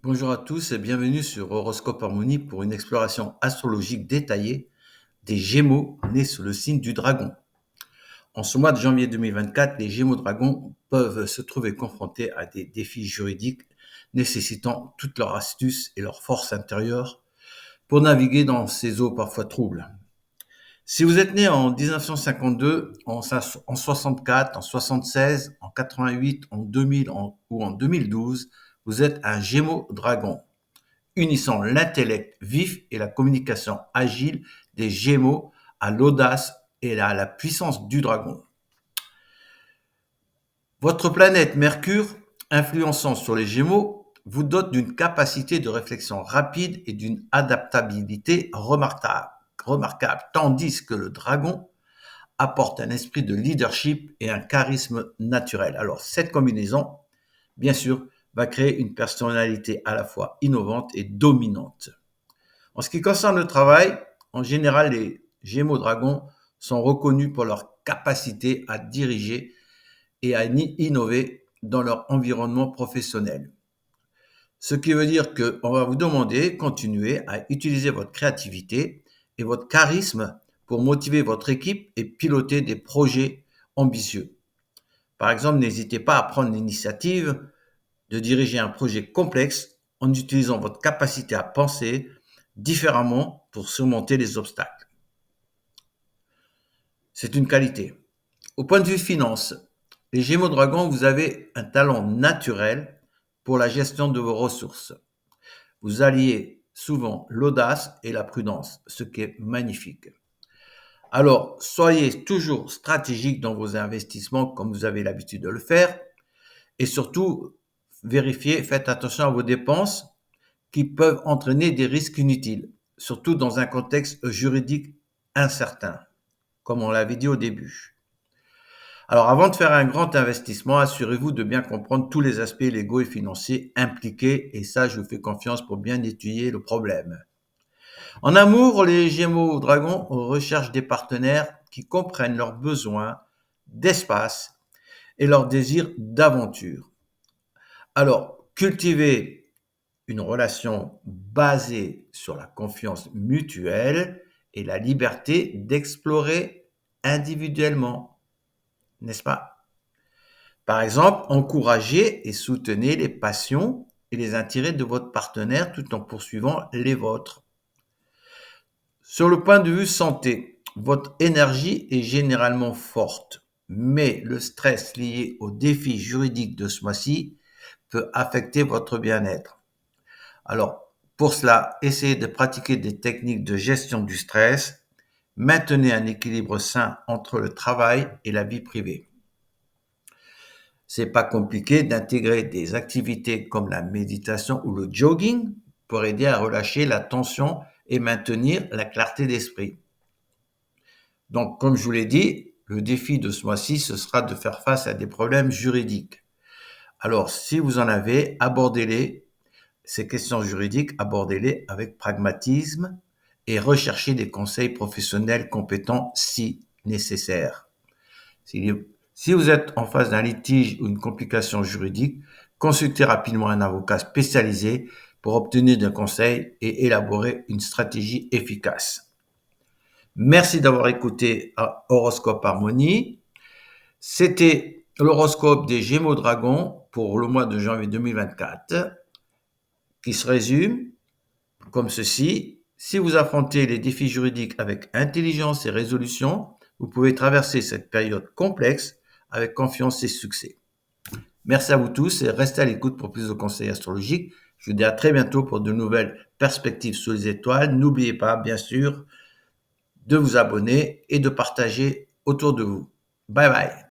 Bonjour à tous et bienvenue sur Horoscope Harmonie pour une exploration astrologique détaillée des Gémeaux nés sous le signe du Dragon. En ce mois de janvier 2024, les Gémeaux Dragons peuvent se trouver confrontés à des défis juridiques nécessitant toute leur astuce et leur force intérieure pour naviguer dans ces eaux parfois troubles. Si vous êtes né en 1952, en 64, en 76, en 88, en 2000 ou en 2012, vous êtes un Gémeaux Dragon unissant l'intellect vif et la communication agile des Gémeaux à l'audace et à la puissance du dragon. Votre planète Mercure, influençant sur les Gémeaux, vous dote d'une capacité de réflexion rapide et d'une adaptabilité remarquable, tandis que le dragon apporte un esprit de leadership et un charisme naturel. Alors cette combinaison, bien sûr, va créer une personnalité à la fois innovante et dominante. En ce qui concerne le travail, en général, les Gémeaux dragons sont reconnus pour leur capacité à diriger et à innover dans leur environnement professionnel. Ce qui veut dire qu'on va vous demander de continuer à utiliser votre créativité et votre charisme pour motiver votre équipe et piloter des projets ambitieux. Par exemple, n'hésitez pas à prendre l'initiative de diriger un projet complexe en utilisant votre capacité à penser différemment pour surmonter les obstacles. C'est une qualité. Au point de vue finance, les Gémeaux Dragons, vous avez un talent naturel pour la gestion de vos ressources. Vous alliez souvent l'audace et la prudence, ce qui est magnifique. Alors, soyez toujours stratégique dans vos investissements comme vous avez l'habitude de le faire et surtout, vérifiez, faites attention à vos dépenses qui peuvent entraîner des risques inutiles, surtout dans un contexte juridique incertain, comme on l'avait dit au début. Alors, avant de faire un grand investissement, assurez-vous de bien comprendre tous les aspects légaux et financiers impliqués, et ça, je vous fais confiance pour bien étudier le problème. En amour, les Gémeaux Dragons recherchent des partenaires qui comprennent leurs besoins d'espace et leurs désirs d'aventure. Alors, cultivez une relation basée sur la confiance mutuelle et la liberté d'explorer individuellement, n'est-ce pas? Par exemple, encouragez et soutenez les passions et les intérêts de votre partenaire tout en poursuivant les vôtres. Sur le point de vue santé, votre énergie est généralement forte, mais le stress lié aux défis juridiques de ce mois-ci peut affecter votre bien-être. Alors, pour cela, essayez de pratiquer des techniques de gestion du stress. Maintenez un équilibre sain entre le travail et la vie privée. C'est pas compliqué d'intégrer des activités comme la méditation ou le jogging pour aider à relâcher la tension et maintenir la clarté d'esprit. Donc, comme je vous l'ai dit, le défi de ce mois-ci, ce sera de faire face à des problèmes juridiques. Alors, si vous en avez, abordez-les. Ces questions juridiques, abordez-les avec pragmatisme et recherchez des conseils professionnels compétents si nécessaire. Si vous êtes en face d'un litige ou une complication juridique, consultez rapidement un avocat spécialisé pour obtenir des conseils et élaborer une stratégie efficace. Merci d'avoir écouté Horoscope Harmonie. C'était l'horoscope des Gémeaux Dragons pour le mois de janvier 2024 qui se résume comme ceci. Si vous affrontez les défis juridiques avec intelligence et résolution, vous pouvez traverser cette période complexe avec confiance et succès. Merci à vous tous et restez à l'écoute pour plus de conseils astrologiques. Je vous dis à très bientôt pour de nouvelles perspectives sous les étoiles. N'oubliez pas, bien sûr, de vous abonner et de partager autour de vous. Bye bye.